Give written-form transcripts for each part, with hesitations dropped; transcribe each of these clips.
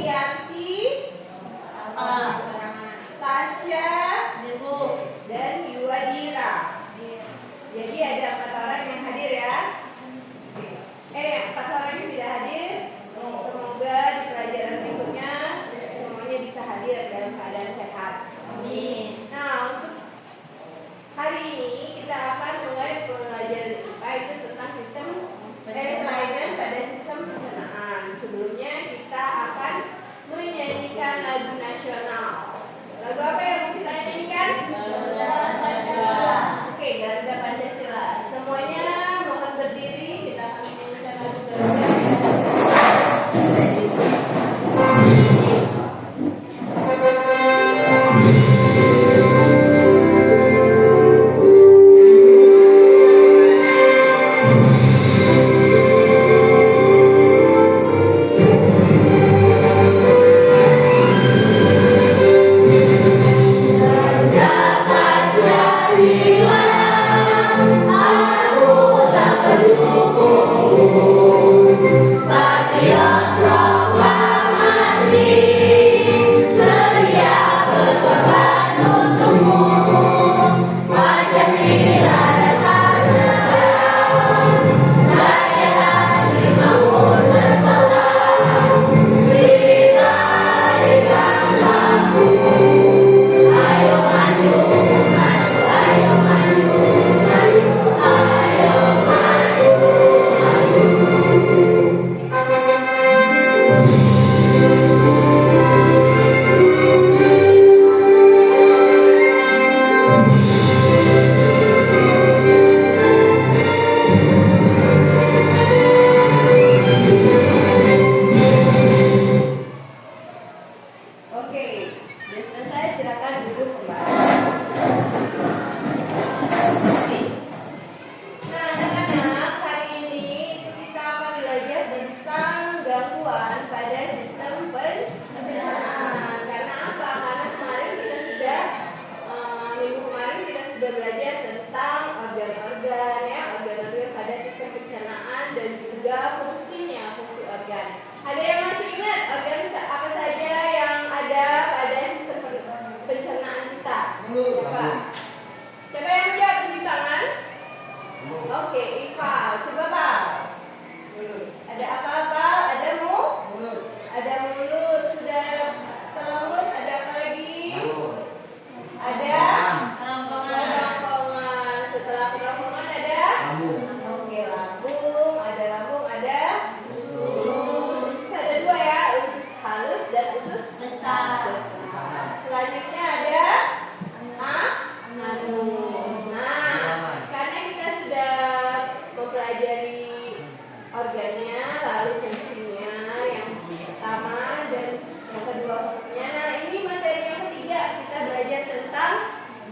Rianti, Tasya, dan Yuwadira. Jadi ada 4 orang yang hadir ya. 4 orang yang tidak hadir. Semoga di pelajaran berikutnya semuanya bisa hadir dalam keadaan sehat. Amin. Nah, untuk hari ini kita akan mulai pelajaran IPA itu tentang sistem pelayanan pada sistem pencernaan. Sebelumnya kita akan menyanyikan lagu nasional. Lagu apa yang mau kita nyanyikan? Garuda Pancasila. Oke, Garuda Pancasila. Semuanya mohon berdiri. Kita akan menyanyikan lagu Garuda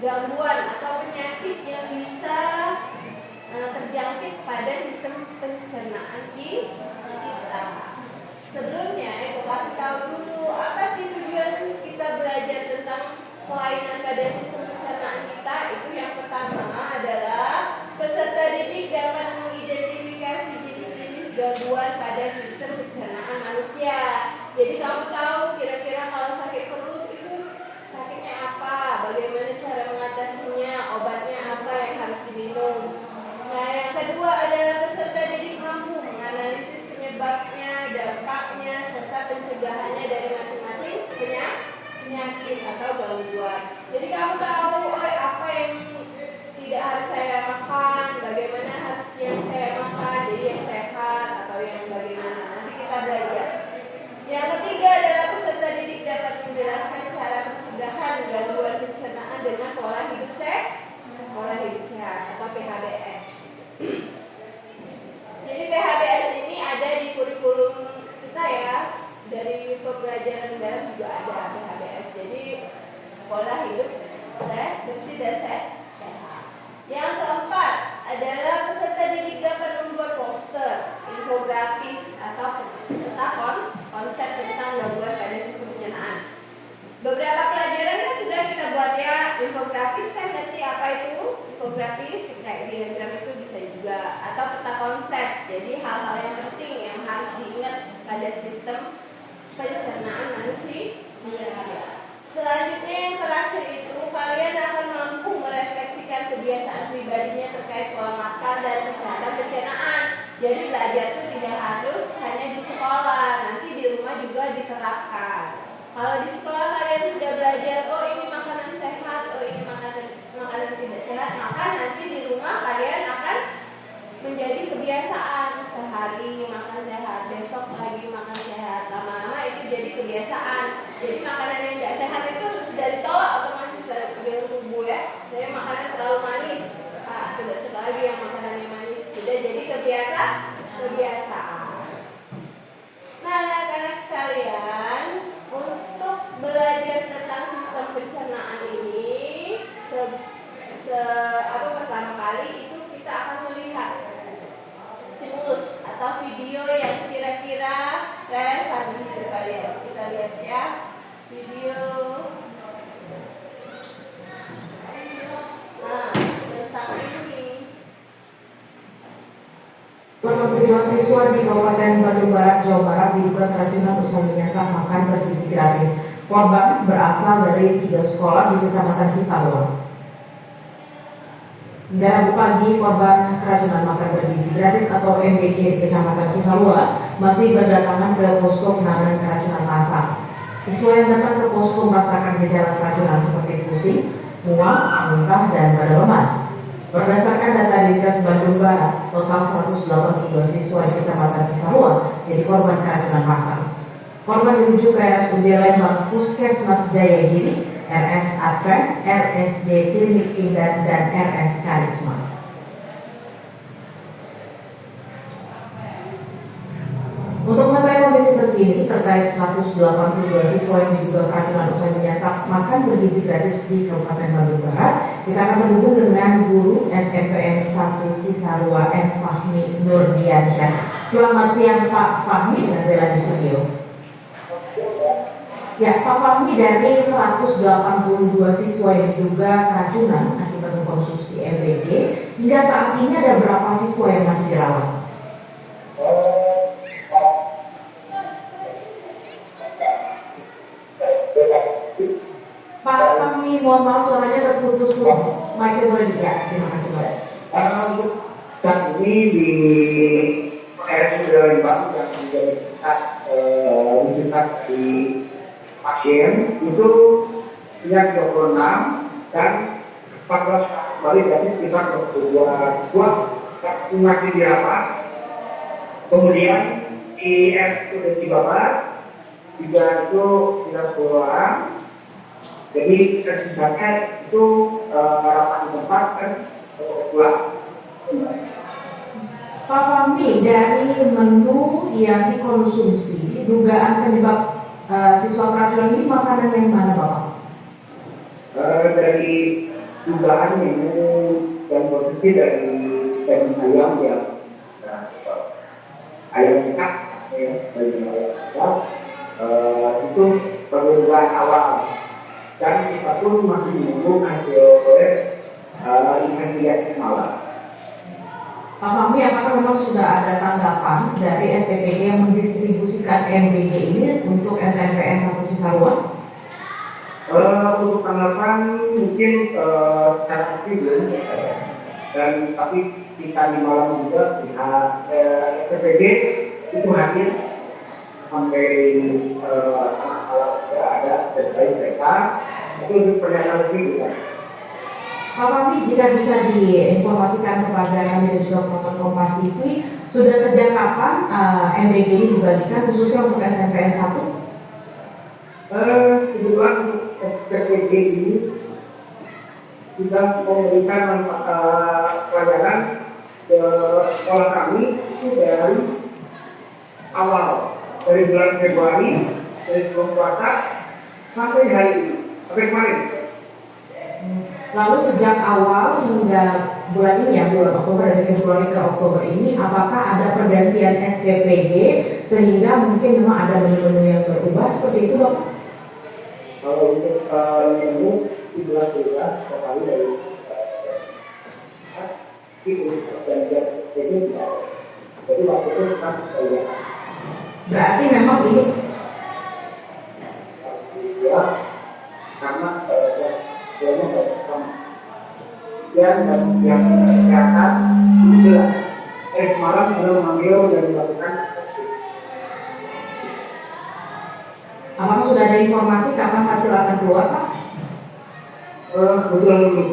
gangguan atau penyakit yang bisa terjangkit pada sistem pencernaan kita. Sebelumnya, aku kasih tahu dulu apa sih tujuan kita belajar tentang kelainan pada sistem pencernaan kita. Itu yang pertama adalah peserta didik dapat mengidentifikasi jenis-jenis gangguan pada sistem pencernaan manusia. Jadi kamu tahu kira-kira kalau sakit perut itu sakitnya apa, bagaimana cara mengatasinya, obatnya apa yang harus diminum. Nah, yang kedua adalah peserta didik mampu menganalisis penyebabnya, dampaknya, serta pencegahannya dari masing-masing penyakit atau gangguan. Jadi kamu tahu apa yang tidak harus saya makan, bagaimana harus yang saya makan, jadi yang sehat atau yang bagaimana. Nanti kita belajar. Yang ketiga adalah peserta didik dapat menjelaskan cara pencegahan gangguan pencernaan dengan pola hidup sehat atau PHBS. Jadi PHBS ini ada di kurikulum kita ya, dari pembelajaran dalam juga ada PHBS. Jadi pola hidup bersih dan sehat. Yang keempat adalah peserta didik dapat membuat poster, infografis atau peta konsep tentang gangguan pada sistem pencernaan. Beberapa pelajaran kan sudah kita buat ya, infografis kan ngerti apa itu? Infografis kayak diagram itu bisa juga, atau peta konsep. Jadi hal-hal yang penting yang harus diingat pada sistem pencernaan manusia. Selanjutnya yang terakhir itu kalian akan mampu merefleksikan kebiasaan pribadinya terkait pola makan dan kesehatan pencernaan. Jadi belajar itu tidak harus hanya di sekolah, nanti di rumah juga diterapkan. Kalau di sekolah kalian sudah belajar, oh ini makanan sehat, oh ini makanan tidak sehat, maka nanti di rumah kalian akan menjadi kebiasaan. Sehari makan sehat, besok lagi makan sehat, lama-lama itu jadi kebiasaan. Jadi makanan yang tidak sehat itu sudah ditolak otomatis dalam tubuh ya. Jadi makanan terlalu manis, tidak suka lagi yang makanan yang manis, sudah jadi kebiasaan. Nah anak-anak sekalian, untuk belajar tentang sistem pencernaan ini, pertama kali itu kita akan melihat stimulus atau video yang kira-kira relevan gitu kalian. Kita lihat ya video. Nah tentang ini. Kedua siswa di Kabupaten Bandung Barat, Jawa Barat diduga keracunan usai menyantap makan bergizi gratis. Korban berasal dari 3 sekolah di Kecamatan Cisarua. Hingga Rabu pagi, korban keracunan makan bergizi gratis atau MBG di Kecamatan Cisarua masih berdatangan ke posko penanganan keracunan massal. Siswa yang datang ke posko merasakan gejala keracunan seperti pusing, mual, muntah, dan badan lemas. Berdasarkan data Dinkes Bandung Barat, total 182 siswa di Kecamatan Cisarua jadi korban keracunan massal. Korban dirujuk ke RSUD Lembang, Puskesmas Jayagiri, RS Advent, RSJ Klinik Pinggan, dan RS Karisma. Untuk mengetahui kondisi terkini terkait 182 siswa yang diduga keracunan usai menyantap makan bergizi gratis di Kabupaten Bandung Barat, kita akan terhubung dengan guru SMPN 1 Cisarua M. Fahmi Nurdiansyah. Selamat siang Pak Fahmi dan Bella di studio. Ya, Pak Fahmi, dari 182 siswa yang diduga keracunan akibat mengkonsumsi MBG, hingga saat ini ada berapa siswa yang masih dirawat? Pak Fahmi, mohon maaf suaranya terputus-putus. Mic-nya boleh ya, terima kasih Pak. Untuk saat ini di RSUD Lembang yang menjadi pusat di pasien itu sekitar 26 dan 14 kembali dari sekitar 22 masih dirawat. Kemudian di RSUD Cibabat juga itu sekitar 10 orang. Jadi tersisanya itu rapat di tempat dan pulang. Pak Fahmi, dari menu yang dikonsumsi, dugaan penyebab siswa keracunan ini makanan yang mana Bapak? Dari dugaan menu yang konsumsi dari daging ayam yang ayam ikat daging ayam ikat itu perluan awal dan kita pun masih menunggu hasil investigasi malam. Pak Fahmi, apakah memang sudah ada tanggapan dari SPPG yang mendistribusikan MBG ini untuk SMPN 1 Cisarua? Untuk tanggapan mungkin secara pasti belum, dan tapi kita di malam juga pihak SPPG itu hadir sampai malam ada dari mereka itu untuk pernyataan lebih juga. Pak Fahmi, jika bisa diinformasikan kepada kami dan juga penonton Kompas TV, sudah sejak kapan MBG ini dibagikan khususnya untuk SMPN 1? Kebetulan untuk SPPG ini sudah memberikan pelajaran ke sekolah kami itu dari awal, dari bulan Februari, dari sebelum puasa sampai hari ini, sampai kemarin. Lalu sejak awal hingga bulan ini ya, bulan Oktober, dari Februari ke Oktober ini, apakah ada pergantian SPPG sehingga mungkin memang ada menu-menu yang berubah seperti itu Bapak? Kalau untuk menu di bulan sekali dari itu pergantian SPPG jadi waktu itu kan Berarti memang ini ya karena dia nggak sama dan yang kesehatan itu jelas kemarin sudah mengambil dan melakukan Apakah sudah ada informasi kapan hasil akan keluar, Pak? kebetulan dulu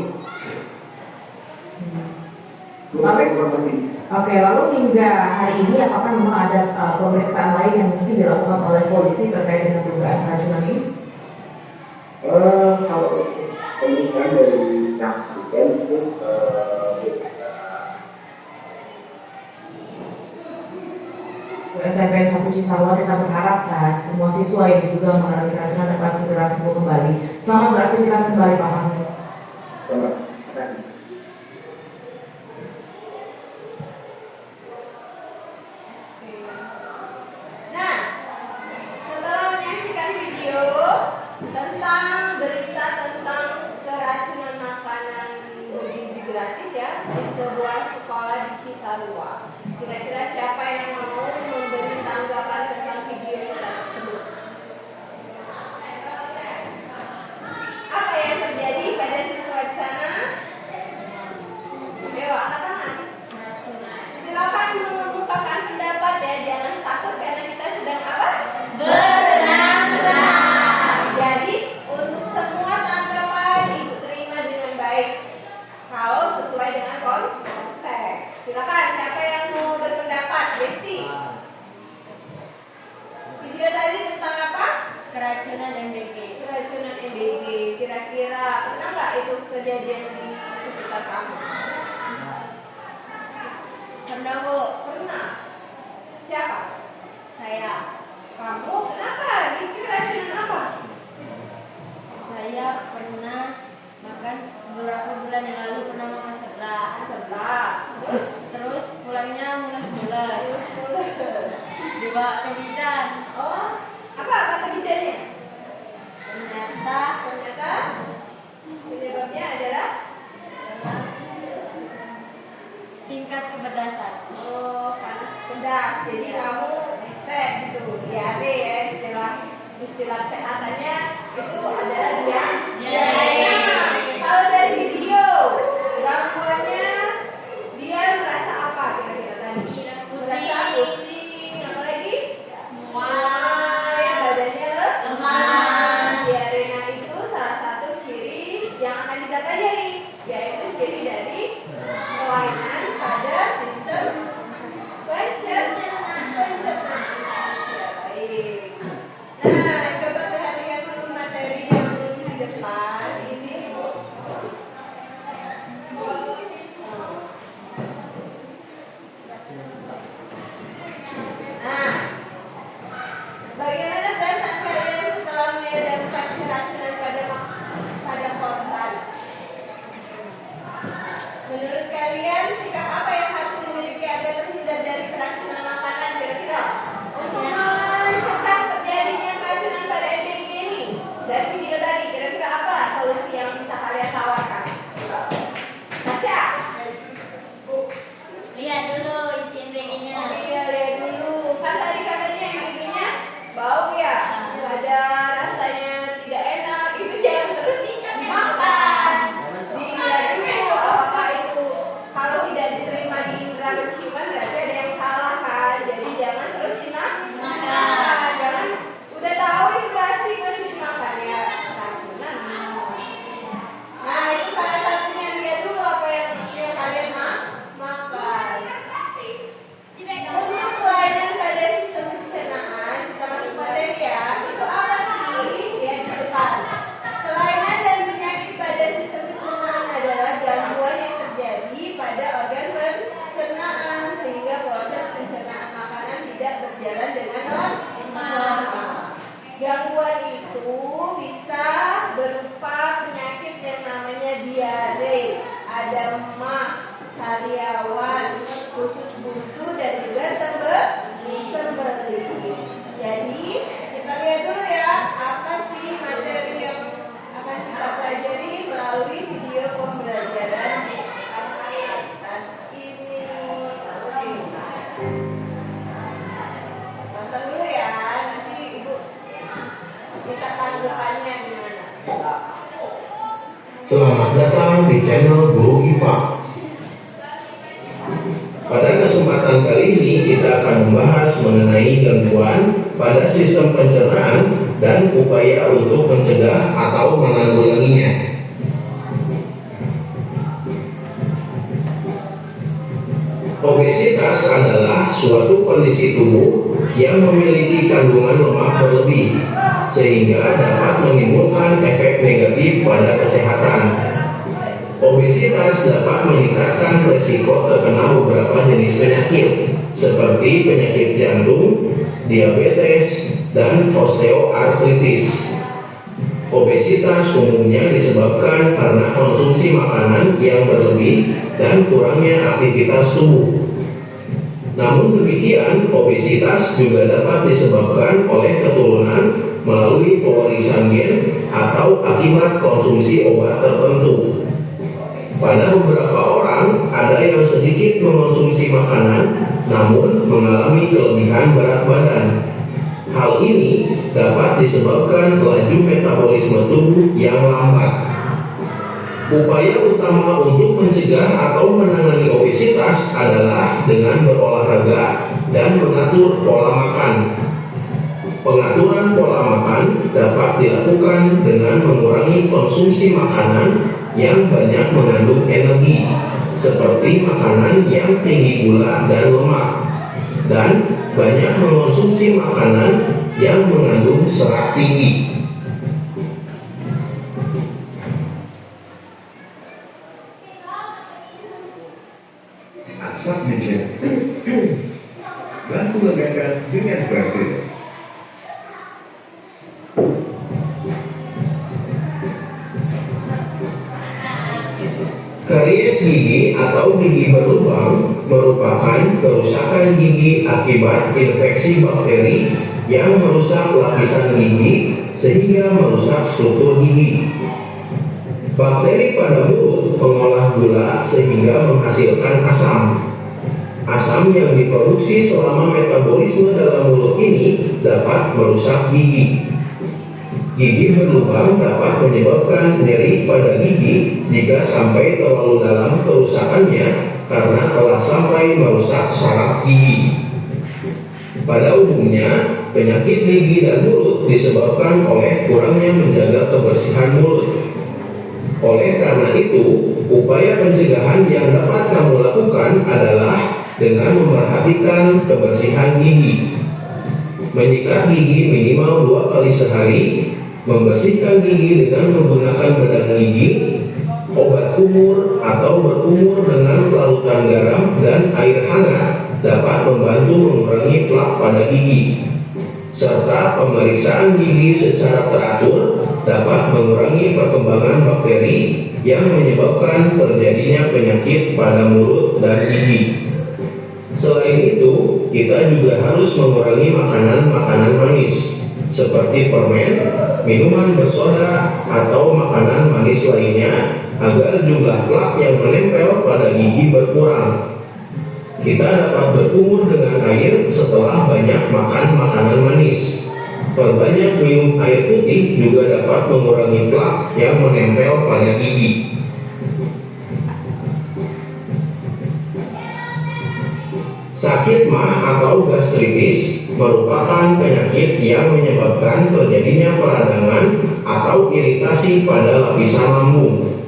Oke, lalu hingga hari ini apakah memang ada pemeriksaan lain yang mungkin dilakukan oleh polisi terkait dengan dugaan keracunan ini? Kalau pemeriksaan dari yang itu SMP 1 Cisarua kita berharap semua siswa yang diduga mengalami keracunan dapat segera sembuh kembali. Selamat beraktivitas kembali, Pak Fahmi. Nah, setelah menyaksikan video tentang berita tentang keracunan makanan bergizi gratis ya di sebuah sekolah di Cisarua, kira-kira siapa yang mau memberi tanggapan tentang video kita tersebut? Apa yang terjadi pada siswa di sana? Ayo, angkat tangan. Silakan mengungkapkan pendapat ya, jangan takut karena kita sedang apa? Bersenang-senang. Jadi untuk semua tanggapan ibu terima dengan baik kalau sesuai dengan konteks. Silakan, siapa yang mau berpendapat? Besti. Video tadi tentang apa? Keracunan MBG. Keracunan MBG. Kira-kira pernah nggak itu kejadian di sekitar kamu? Pernah, Bu. Pernah. Siapa? Saya. Kamu kenapa? Isi keracunan apa? Saya pernah makan beberapa bulan yang lalu pernah makan seblak. Seblak. Terus pulangnya mules-mules. Dibawa ke bidan. Oh, apa kata bidannya? Ternyata Penyebabnya adalah tingkat kepedasan. oh pedas. Jadi kamu stres gitu, diare ya istilah minta tanggapannya gimana? Selamat datang di channel Guru IPA. Pada kesempatan kali ini kita akan membahas mengenai gangguan pada sistem pencernaan dan upaya untuk mencegah atau menanggulanginya. Obesitas adalah suatu kondisi tubuh yang memiliki kandungan lemak berlebih, sehingga dapat menimbulkan efek negatif pada kesehatan. Obesitas dapat meningkatkan risiko terkena beberapa jenis penyakit, seperti penyakit jantung, diabetes, dan osteoartritis. Obesitas umumnya disebabkan karena konsumsi makanan yang berlebih dan kurangnya aktivitas tubuh. Namun demikian, obesitas juga dapat disebabkan oleh keturunan melalui pewarisan gen atau akibat konsumsi obat tertentu. Pada beberapa orang, ada yang sedikit mengonsumsi makanan, namun mengalami kelebihan berat badan. Hal ini dapat disebabkan laju metabolisme tubuh yang lambat. Upaya utama untuk mencegah atau menangani obesitas adalah dengan berolahraga dan mengatur pola makan. Pengaturan pola makan dapat dilakukan dengan mengurangi konsumsi makanan yang banyak mengandung energi, seperti makanan yang tinggi gula dan lemak, dan banyak mengonsumsi makanan yang mengandung serat tinggi. Asap mikir. Bantu legakan dengan Versis. Karies gigi atau gigi berlubang merupakan kerusakan gigi akibat infeksi bakteri yang merusak lapisan gigi sehingga merusak struktur gigi. Bakteri pada mulut mengolah gula sehingga menghasilkan asam. Asam yang diproduksi selama metabolisme dalam mulut ini dapat merusak gigi. Gigi berlubang dapat menyebabkan nyeri pada gigi jika sampai terlalu dalam kerusakannya karena telah sampai merusak saraf gigi. Pada umumnya, penyakit gigi dan mulut disebabkan oleh kurangnya menjaga kebersihan mulut. Oleh karena itu, upaya pencegahan yang dapat kamu lakukan adalah dengan memperhatikan kebersihan gigi. Menyikat gigi minimal 2 kali sehari, membersihkan gigi dengan menggunakan bedah gigi, obat kumur atau berkumur dengan larutan garam dan air hangat dapat membantu mengurangi plak pada gigi. Serta pemeriksaan gigi secara teratur dapat mengurangi perkembangan bakteri yang menyebabkan terjadinya penyakit pada mulut dan gigi. Selain itu, kita juga harus mengurangi makanan-makanan manis seperti permen, minuman bersoda, atau makanan manis lainnya agar jumlah plak yang menempel pada gigi berkurang. Kita dapat berkumur dengan air setelah banyak makan makanan manis. Perbanyak minum air putih juga dapat mengurangi plak yang menempel pada gigi. Sakit mah atau gastritis merupakan penyakit yang menyebabkan terjadinya peradangan atau iritasi pada lapisan lambung.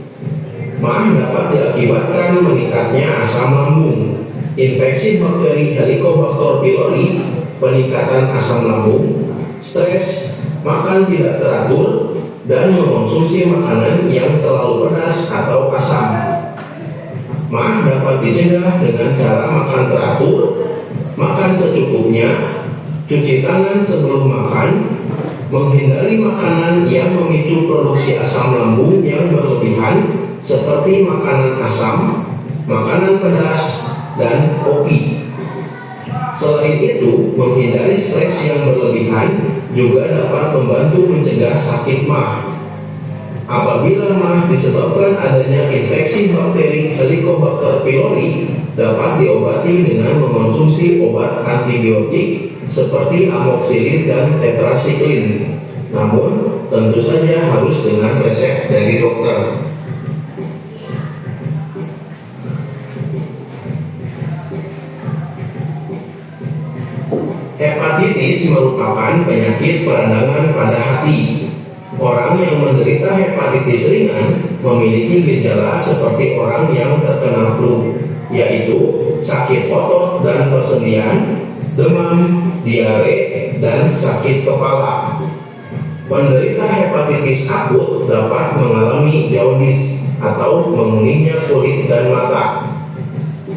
Mah dapat diakibatkan meningkatnya asam lambung, infeksi bakteri Helicobacter pylori, peningkatan asam lambung, stres, makan tidak teratur, dan mengonsumsi makanan yang terlalu pedas atau asam. Mah dapat dicegah dengan cara makan teratur, makan secukupnya, cuci tangan sebelum makan, menghindari makanan yang memicu produksi asam lambung yang berlebihan seperti makanan asam, makanan pedas, dan kopi. Selain itu, menghindari stres yang berlebihan juga dapat membantu mencegah sakit mah. Apabila mah disebabkan adanya infeksi bakteri Helicobacter pylori, dapat diobati dengan mengonsumsi obat antibiotik seperti amoxicillin dan tetracycline. namun tentu saja harus dengan resep dari dokter. Hepatitis merupakan penyakit peradangan pada hati. Orang yang menderita hepatitis ringan memiliki gejala seperti orang yang terkena flu, yaitu sakit otot dan persendian, demam, diare, dan sakit kepala. Penderita hepatitis akut dapat mengalami jaundice atau menguningnya kulit dan mata,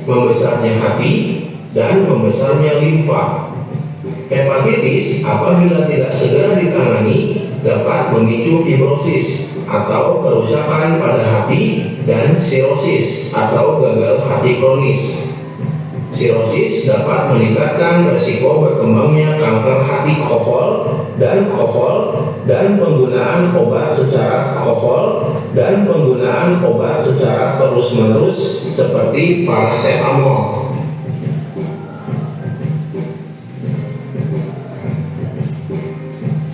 membesarnya hati, dan membesarnya limfa. Hepatitis apabila tidak segera ditangani dapat memicu fibrosis atau kerusakan pada hati dan sirosis atau gagal hati kronis. Sirosis dapat meningkatkan risiko berkembangnya kanker hati kohol dan penggunaan obat secara terus-menerus seperti paracetamol.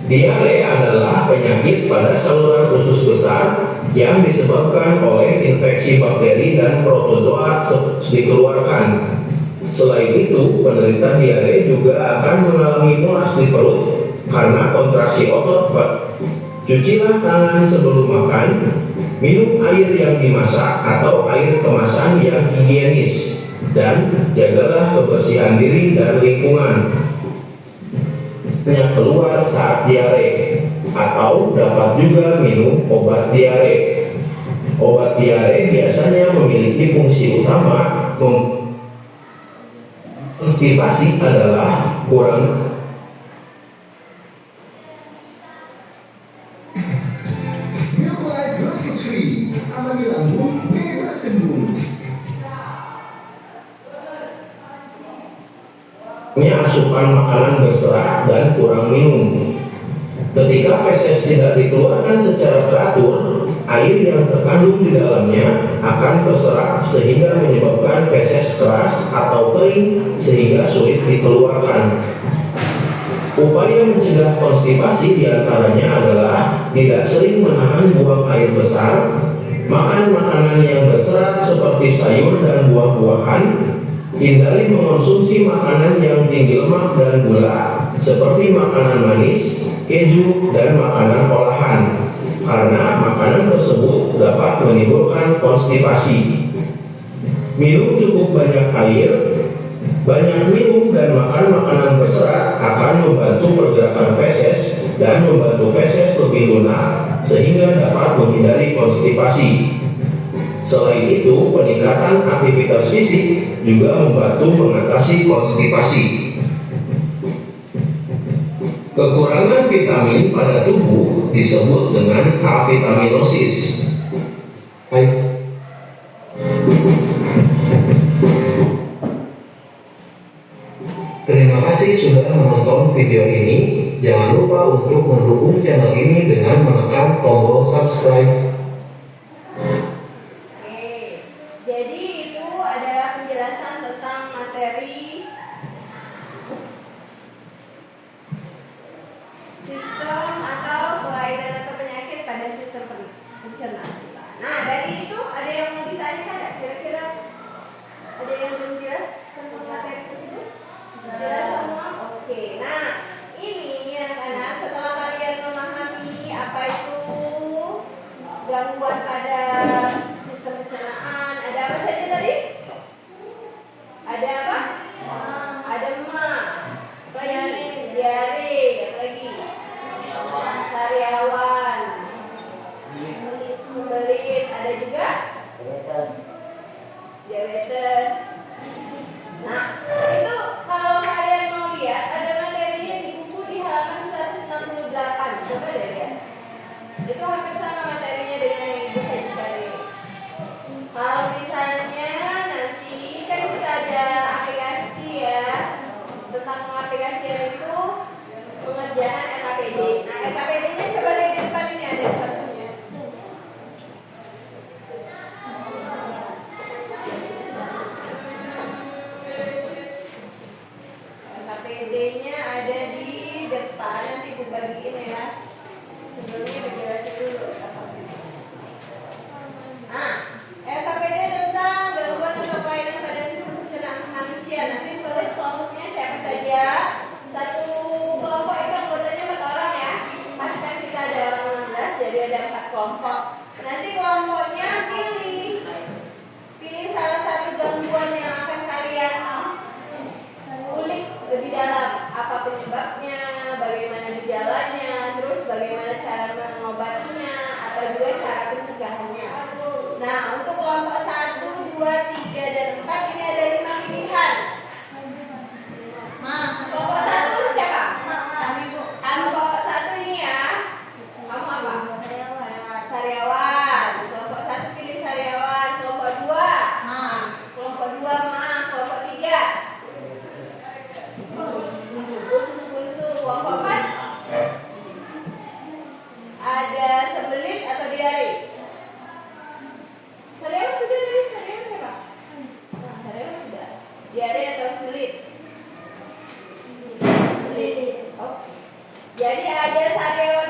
Diare adalah penyakit pada saluran usus besar yang disebabkan oleh infeksi bakteri dan protozoa dikeluarkan. Selain itu, penderita diare juga akan mengalami mulas di perut karena kontraksi otot. Cucilah tangan sebelum makan, minum air yang dimasak atau air kemasan yang higienis, dan jagalah kebersihan diri dan lingkungan. Yang keluar saat diare, atau dapat juga minum obat diare. Obat diare biasanya memiliki fungsi utama. Konstipasi adalah kurang Milk gratis free, amani lambung, bebas kembung. asupan makanan berserat dan kurang minum. Ketika feses tidak dikeluarkan secara teratur, air yang terkandung di dalamnya akan terserap sehingga menyebabkan feses keras atau kering sehingga sulit dikeluarkan. Upaya mencegah konstipasi diantaranya adalah tidak sering menahan buang air besar, makan makanan yang berserat seperti sayur dan buah-buahan, hindari mengonsumsi makanan yang tinggi lemak dan gula seperti makanan manis, keju, dan makanan olahan, karena makanan tersebut dapat menimbulkan konstipasi. Minum cukup banyak air. Banyak minum dan makan makanan berserat akan membantu pergerakan feses dan membantu feses lebih lunak sehingga dapat menghindari konstipasi. Selain itu, peningkatan aktivitas fisik juga membantu mengatasi konstipasi. Kekurangan vitamin pada tubuh disebut dengan avitaminosis. Terima kasih sudah menonton video ini. Jangan lupa untuk mendukung channel ini dengan menekan tombol subscribe. Oke, jadi itu adalah penjelasan tentang materi sistem atau kelainan atau penyakit pada sistem pencernaan kita. Nah, dari itu ada yang mau ditanyakan nggak? Kira-kira ada yang belum jelas tentang materi tersebut? Jelas semua? Oke. Nah, ini anak-anak, setelah kalian memahami apa itu gangguan pada sistem pencernaan, ada apa saja tadi? Ada apa? Ada demam, apa lagi? Diare, apa lagi? Sariawan, sembelit, ada juga diabetes. Nah, itu kalau kalian mau lihat ada materinya di buku di halaman 168. Coba deh lihat. Itu hampir sama materinya dengan yang ibu sajikan tadi. Kalau misalnya nanti kan kita ada aplikasi ya, tentang pengaplikasian itu pengerjaan LKPD. Nah, LKPD-nya coba lihat di depan ini ada satunya. LKPD-nya ada di depan, nanti ibu bagiin ya. kelompok. Nanti kelompoknya pilih salah satu gangguan yang akan kalian ulik lebih dalam. Apa penyebabnya, bagaimana gejalanya, terus bagaimana cara mengobatinya, atau juga cara pencegahannya. Nah, untuk kelompok 1, 2, 3, dan 4 ini ada 5 pilihan. Kelompok 1 siapa? Kelompok 1 ini ya. Kamu apa? Sariawan. Kelompok 1 pilih sariawan. Kelompok 2 Kelompok 2 Kelompok 3 usus buntu. Kelompok 4 ada sembelit atau diare. Sariawan sudah dari sariawan siapa? Nah, sariawan sudah. Diare atau sembelit? Sembelit. Oh. Jadi ada sariawan